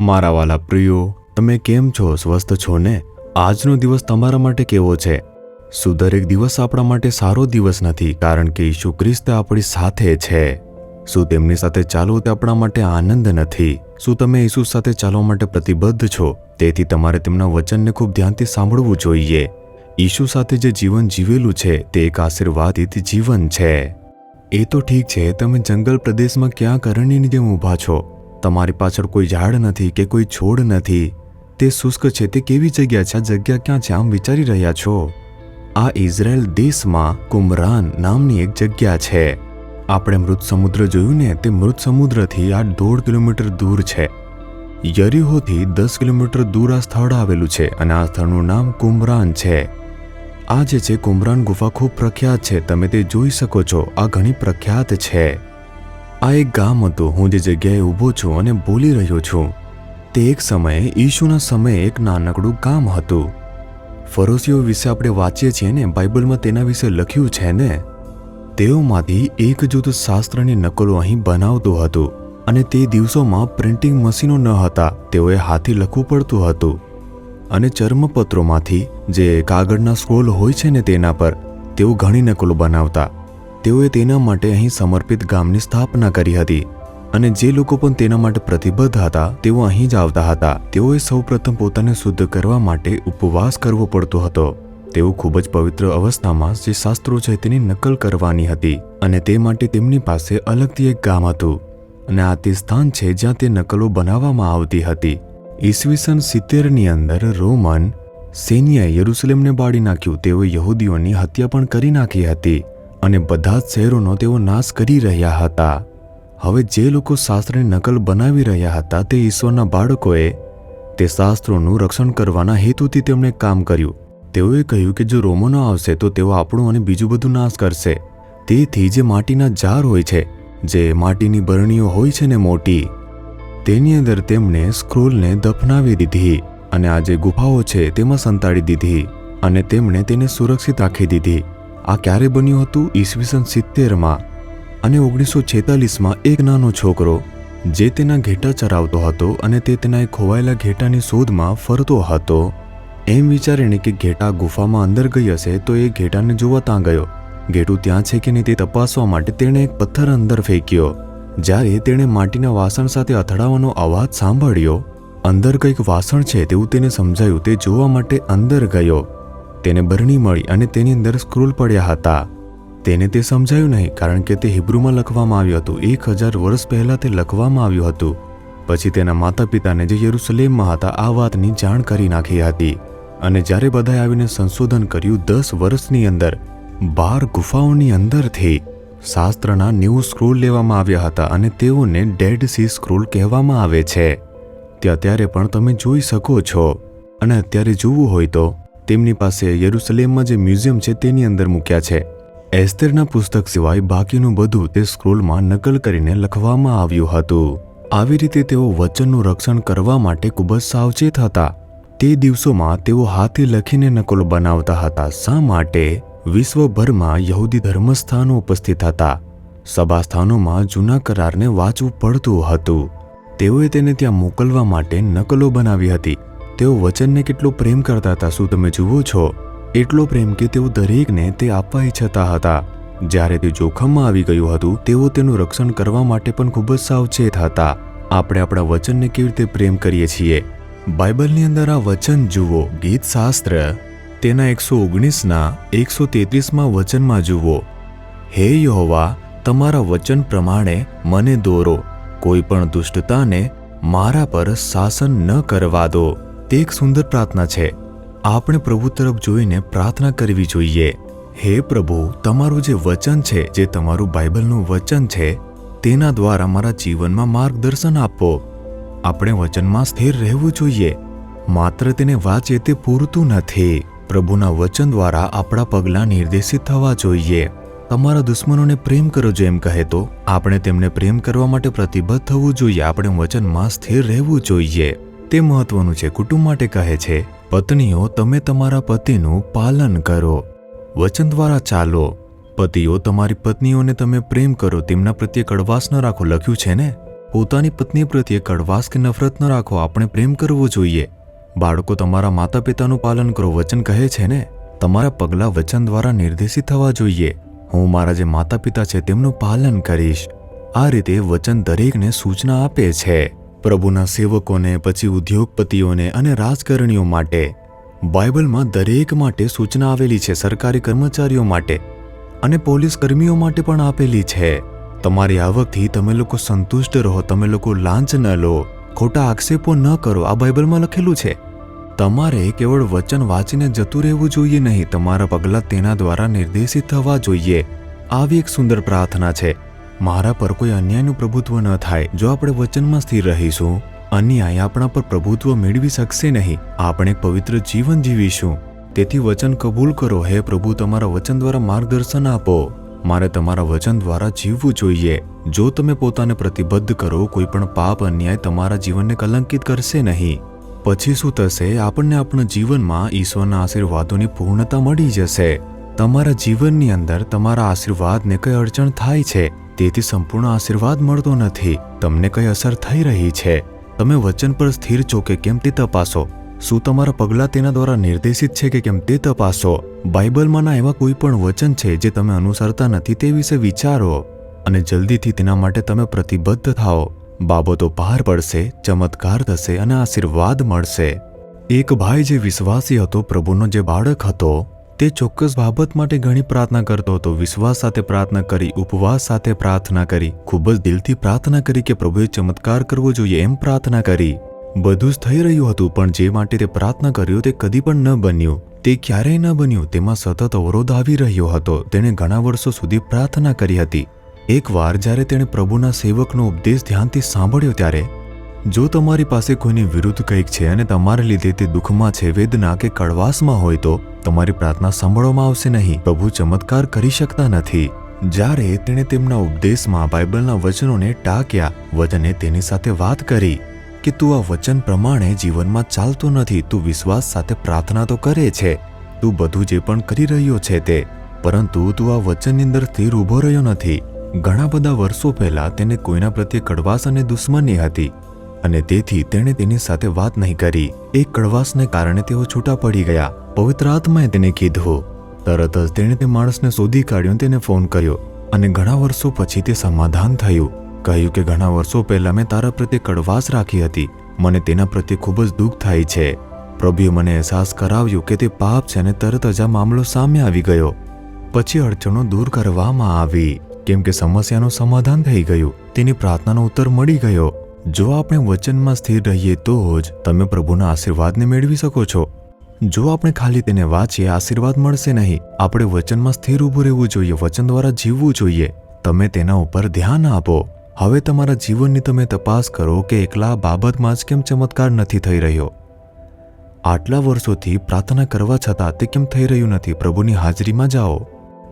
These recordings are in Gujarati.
મારા વાલા પ્રિયો, તમે કેમ છો? સ્વસ્થ છો ને? આજનો દિવસ તમારા માટે કેવો છે? શું દરેક દિવસ આપણા માટે સારો દિવસ નથી કારણ કે ઈસુ ખ્રિસ્ત આપણી સાથે છે? શું તેમની સાથે ચાલવું તે આપણા માટે આનંદ નથી? શું તમે ઈસુ સાથે ચાલવા માટે પ્રતિબદ્ધ છો? તેથી તમારે તેમના વચનને ખૂબ ધ્યાનથી સાંભળવું જોઈએ. ઈસુ સાથે જે જીવન જીવેલું છે તે એક આશીર્વાદિત જીવન છે. એ તો ઠીક છે, તમે જંગલ પ્રદેશમાં ક્યાં કરણીની જેમ ઊભા છો. તમારી પાછળ કોઈ ઝાડ નથી કે કોઈ છોડ નથી. તે શુષ્ક છે. તે કેવી જગ્યા છે? આ જગ્યા ક્યાં છે? આમ વિચારી રહ્યા છો? આ ઇઝરાયલ દેશમાં કુમરાન નામની એક જગ્યા છે. આપણે મૃત સમુદ્ર જોયું ને, તે મૃત સમુદ્રથી આ 1.5 કિલોમીટર દૂર છે. યરીહોથી 10 કિલોમીટર દૂર આ સ્થળ આવેલું છે અને આ સ્થળનું નામ કુમરાન છે. આ જે છે કુમરાન ગુફા ખૂબ પ્રખ્યાત છે. તમે તે જોઈ શકો છો. આ ઘણી પ્રખ્યાત છે. આ એક ગામ હતું. હું જે જગ્યાએ ઊભો છું અને બોલી રહ્યો છું તે એક સમયે ઈસુના સમયે એક નાનકડું ગામ હતું. ફરોશીઓ વિશે આપણે વાંચીએ છીએ ને, બાઇબલમાં તેના વિશે લખ્યું છે ને. તેઓમાંથી એક જૂથ શાસ્ત્રની નકલો અહીં બનાવતું હતું અને તે દિવસોમાં પ્રિન્ટિંગ મશીનો ન હતા. તેઓએ હાથથી લખવું પડતું હતું અને ચર્મપત્રોમાંથી જે કાગળના સ્ક્રોલ હોય છે ને તેના પર તેઓ ઘણી નકલો બનાવતા. તેઓએ તેના માટે અહીં સમર્પિત ગામની સ્થાપના કરી હતી અને જે લોકો પણ તેના માટે પ્રતિબદ્ધ હતા તેઓ અહીં જ આવતા હતા. તેઓએ સૌપ્રથમ પોતાને શુદ્ધ કરવા માટે ઉપવાસ કરવો પડતો હતો. તેઓ ખૂબ જ પવિત્ર અવસ્થામાં જે શાસ્ત્રો છે તેની નકલ કરવાની હતી અને તે માટે તેમની પાસે અલગથી એક ગામ હતું અને આ તે સ્થાન છે જ્યાં તે નકલો બનાવવામાં આવતી હતી. ઈસવીસન 70ની અંદર રોમન સૈન્યએ યરુશલેમને બાળી નાખ્યું. તેઓએ યહૂદીઓની હત્યા પણ કરી નાખી હતી અને બધા જ શહેરોનો તેઓ નાશ કરી રહ્યા હતા. હવે જે લોકો શાસ્ત્રની નકલ બનાવી રહ્યા હતા તે ઈશ્વરના બાળકોએ તે શાસ્ત્રોનું રક્ષણ કરવાના હેતુથી તેમણે કામ કર્યું. તેઓએ કહ્યું કે જો રોમનો આવશે તો તેઓ આપણું અને બીજું બધું નાશ કરશે. તેથી જે માટીના જાર હોય છે, જે માટીની બરણીઓ હોય છે ને મોટી, તેની અંદર તેમણે સ્ક્રોલને દફનાવી દીધી અને આ જે ગુફાઓ છે તેમાં સંતાડી દીધી અને તેમણે તેને સુરક્ષિત રાખી દીધી. આ ક્યારે બન્યું હતું? ઈસવીસન 70માં. અને 1946માં એક નાનો છોકરો જે તેના ઘેટા ચરાવતો હતો અને તે તેના ખોવાયેલા ઘેટાની શોધમાં ફરતો હતો. એમ વિચારીને કે ઘેટા ગુફામાં અંદર ગઈ હશે તો એ ઘેટાને જોવા ત્યાં ગયો. ઘેટું ત્યાં છે કે નહીં તે તપાસવા માટે તેણે એક પથ્થર અંદર ફેંક્યો. જ્યારે તેણે માટીના વાસણ સાથે અથડાવાનો અવાજ સાંભળ્યો, અંદર કંઈક વાસણ છે તેવું તેને સમજાયું. તે જોવા માટે અંદર ગયો. તેને બરણી મળી અને તેની અંદર સ્ક્રોલ પડ્યા હતા. તેને તે સમજાયું નહીં કારણ કે તે હિબ્રુમાં લખવામાં આવ્યું હતું. 1000 વર્ષ પહેલાં તે લખવામાં આવ્યું હતું. પછી તેના માતા પિતાને જે યરુશલેમમાં હતા આ વાતની જાણ કરી નાખી હતી અને જ્યારે બધાએ આવીને સંશોધન કર્યું, 10 વર્ષની અંદર 12 ગુફાઓની અંદરથી શાસ્ત્રના 90 સ્ક્રોલ લેવામાં આવ્યા હતા અને તેઓને ડેડ સી સ્ક્રોલ કહેવામાં આવે છે. તે અત્યારે પણ તમે જોઈ શકો છો અને અત્યારે જોવું હોય તો તેમની પાસે યરુશલેમમાં જે મ્યુઝિયમ છે તેની અંદર મૂક્યા છે. એસ્તેરના પુસ્તક સિવાય બાકીનું બધું તે સ્ક્રોલમાં નકલ કરીને લખવામાં આવ્યું હતું. આવી રીતે તેઓ વચનનું રક્ષણ કરવા માટે ખૂબ જ સાવચેત હતા. તે દિવસોમાં તેઓ હાથે લખીને નકલો બનાવતા હતા. શા માટે? વિશ્વભરમાં યહૂદી ધર્મસ્થાનો ઉપસ્થિત હતા. સભાસ્થાનોમાં જૂના કરારને વાંચવું પડતું હતું. તેઓએ તેને ત્યાં મોકલવા માટે નકલો બનાવી હતી. તેઓ વચનને કેટલો પ્રેમ કરતા હતા શું તમે જુઓ છો? એટલો પ્રેમ કે તેઓ દરેકને તે આપવા ઈચ્છતા હતા. જ્યારે તે જોખમમાં આવી ગયું હતું તેઓ તેનું રક્ષણ કરવા માટે પણ ખૂબ જ સાવચેત હતા. આપણે આપણા વચનને કેવી રીતે પ્રેમ કરીએ છીએ? બાઇબલની અંદર આ વચન જુઓ. ગીતશાસ્ત્ર તેના 119ના 133માં વચનમાં જુઓ. હે યહોવા, તમારા વચન પ્રમાણે મને દોરો. કોઈ પણ દુષ્ટતાને મારા પર શાસન ન કરવા દો. તે એક સુંદર પ્રાર્થના છે. આપણે પ્રભુ તરફ જોઈને પ્રાર્થના કરવી જોઈએ. હે પ્રભુ, તમારું જે વચન છે, જે તમારું બાઇબલનું વચન છે, તેના દ્વારા મારા જીવનમાં માર્ગદર્શન આપો. આપણે વચનમાં સ્થિર રહેવું જોઈએ. માત્ર તેને વાંચીએ તે પૂરતું નથી. પ્રભુના વચન દ્વારા આપણા પગલાં નિર્દેશિત થવા જોઈએ. તમારા દુશ્મનોને પ્રેમ કરો જો એમ કહે તો આપણે તેમને પ્રેમ કરવા માટે પ્રતિબદ્ધ થવું જોઈએ. આપણે વચનમાં સ્થિર રહેવું જોઈએ. તે મહત્વનું છે. કુટુંબ માટે કહે છે, પત્નીઓ તમે તમારા પતિનું પાલન કરો. વચન દ્વારા ચાલો. પતિઓ તમારી પત્નીઓને તમે પ્રેમ કરો, તેમના પ્રત્યે કડવાશ ન રાખો. લખ્યું છે ને, પોતાની પત્ની પ્રત્યે કડવાશ કે નફરત ન રાખો, આપણે પ્રેમ કરવો જોઈએ. બાળકો, તમારા માતા પિતાનું પાલન કરો. વચન કહે છે ને, તમારા પગલાં વચન દ્વારા નિર્દેશિત થવા જોઈએ. હું મારા જે માતા પિતા છે તેમનું પાલન કરીશ. આ રીતે વચન દરેકને સૂચના આપે છે. પ્રભુના સેવકોને, પછી ઉદ્યોગપતિઓને અને રાજકારણીઓ માટે. બાઇબલમાં દરેક માટે સૂચના આવેલી છે. સરકારી કર્મચારીઓ માટે અને પોલીસ કર્મીઓ માટે પણ આપેલી છે. તમારી આવકથી તમે લોકો સંતુષ્ટ રહો. તમે લોકો લાંચ ન લો, ખોટા આક્ષેપો ન કરો. આ બાઇબલમાં લખેલું છે. તમારે કેવળ વચન વાંચીને જતું રહેવું જોઈએ નહીં. તમારા પગલાં તેના દ્વારા નિર્દેશિત થવા જોઈએ. આવી એક સુંદર પ્રાર્થના છે. મારા પર કોઈ અન્યાયનું પ્રભુત્વ ન થાય. જો આપણે વચનમાં સ્થિર રહીશું, અન્યાય આપણા પર પ્રભુત્વ મેળવી શકશે નહીં. આપણે એક પવિત્ર જીવન જીવીશું. તેથી વચન કબૂલ કરો. હે પ્રભુ, તમારા વચન દ્વારા માર્ગદર્શન આપો. મારે તમારા વચન દ્વારા જીવવું જોઈએ. જો તમે પોતાને પ્રતિબદ્ધ કરો, કોઈ પણ પાપ અન્યાય તમારા જીવનને કલંકિત કરશે નહીં. પછી શું થશે? આપણને આપણા જીવનમાં ઈશ્વરના આશીર્વાદોની પૂર્ણતા મળી જશે. તમારા જીવનની અંદર તમારા આશીર્વાદને કઈ અડચણ થાય છે, તેથી સંપૂર્ણ આશીર્વાદ મળતો નથી. તમને કઈ અસર થઈ રહી છે, તમે વચન પર સ્થિર છો કે કેમ તે તપાસો. શું તમારા પગલાં તેના દ્વારા નિર્દેશિત છે કે કેમ તે તપાસો. બાઇબલમાંના એવા કોઈ પણ વચન છે જે તમે અનુસરતા નથી, તે વિશે વિચારો અને જલ્દીથી તેના માટે તમે પ્રતિબદ્ધ થાઓ. બાબતો પાર પડશે, ચમત્કાર થશે અને આશીર્વાદ મળશે. એક ભાઈ જે વિશ્વાસી હતો, પ્રભુનો જે બાળક હતો, તે ચોક્કસ બાબત માટે ઘણી પ્રાર્થના કરતો હતો. વિશ્વાસ સાથે પ્રાર્થના કરી, ઉપવાસ સાથે પ્રાર્થના કરી, ખૂબ જ દિલથી પ્રાર્થના કરી કે પ્રભુએ ચમત્કાર કરવો જોઈએ એમ પ્રાર્થના કરી. બધું જ થઈ રહ્યું હતું, પણ જે માટે તે પ્રાર્થના કર્યો તે કદી પણ ન બન્યું. તે ક્યારેય ન બન્યું. તેમાં સતત અવરોધ આવી રહ્યો હતો. તેણે ઘણા વર્ષો સુધી પ્રાર્થના કરી હતી. એકવાર જ્યારે તેણે પ્રભુના સેવકનો ઉપદેશ ધ્યાનથી સાંભળ્યો, ત્યારે જો તમારી પાસે કોઈની વિરુદ્ધ કંઈક છે અને તમારા લીધે તે દુઃખમાં છે, વેદના કે કડવાશમાં હોય, તો તમારી પ્રાર્થના સાંભળવામાં આવશે નહીં. પ્રભુ ચમત્કાર કરી શકતા નથી. જ્યારે તેણે તેમના ઉપદેશમાં બાઇબલના વચનોને ટાંક્યા, વચને તેની સાથે વાત કરી કે તું આ વચન પ્રમાણે જીવનમાં ચાલતો નથી. તું વિશ્વાસ સાથે પ્રાર્થના તો કરે છે, તું બધું જે પણ કરી રહ્યો છે તે, પરંતુ તું આ વચનની અંદર સ્થિર ઊભો રહ્યો નથી. ઘણા બધા વર્ષો પહેલા તેને કોઈના પ્રત્યે કડવાશ અને દુશ્મની હતી અને તેથી તેણે તેની સાથે વાત નહીં કરી. એક કડવાશને કારણે તેઓ છૂટા પડી ગયા. પવિત્ર આત્માએ તેને કીધું. તરત જ તેણે તે માણસને શોધી કાઢ્યો, તેને ફોન કર્યો અને ઘણા વર્ષો પછી તે સમાધાન થયું. કહ્યું કે ઘણા વર્ષો પહેલા મેં તારા પ્રત્યે કડવાશ રાખી હતી. મને તેના પ્રત્યે ખૂબ જ દુઃખ થાય છે. પ્રભુએ મને અહેસાસ કરાવ્યો કે તે પાપ છે અને તરત જ આ મામલો સામે આવી ગયો. પછી અડચણો દૂર કરવામાં આવી, કેમ કે સમસ્યાનું સમાધાન થઈ ગયું. તેની પ્રાર્થનાનો ઉત્તર મળી ગયો. જો આપણે વચનમાં સ્થિર રહીએ તો જ તમે પ્રભુના આશીર્વાદને મેળવી શકો છો. જો આપણે ખાલી તેને વાંચીએ, આશીર્વાદ મળશે નહીં. આપણે વચનમાં સ્થિર ઊભું રહેવું જોઈએ, વચન દ્વારા જીવવું જોઈએ. તમે તેના ઉપર ધ્યાન આપો. હવે તમારા જીવનની તમે તપાસ કરો કે એકલા બાબતમાં જ કેમ ચમત્કાર નથી થઈ રહ્યો. આટલા વર્ષોથી પ્રાર્થના કરવા છતાં તે કેમ થઈ રહ્યું નથી? પ્રભુની હાજરીમાં જાઓ.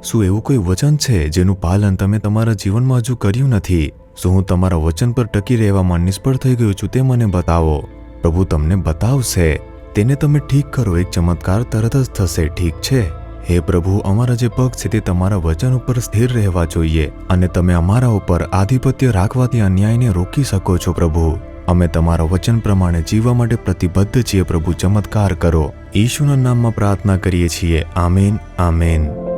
શું એવું કોઈ વચન છે જેનું પાલન તમે તમારા જીવનમાં હજુ કર્યું નથી? શું હું તમારા વચન પર ટકી રહેવામાં નિષ્ફળ થઈ ગયો છું? તે મને બતાવો. પ્રભુ તમને બતાવશે. તેને તમે ઠીક કરો, એક ચમત્કાર તરત જ થશે. ઠીક છે? હે પ્રભુ, અમારા જે પગ છે તે તમારા વચન ઉપર સ્થિર રહેવા જોઈએ અને તમે અમારા ઉપર આધિપત્ય રાખવાથી અન્યાયને રોકી શકો છો. પ્રભુ, અમે તમારા વચન પ્રમાણે જીવવા માટે પ્રતિબદ્ધ છીએ. પ્રભુ, ચમત્કાર કરો. ઈશુના નામમાં પ્રાર્થના કરીએ છીએ. Amen, amen.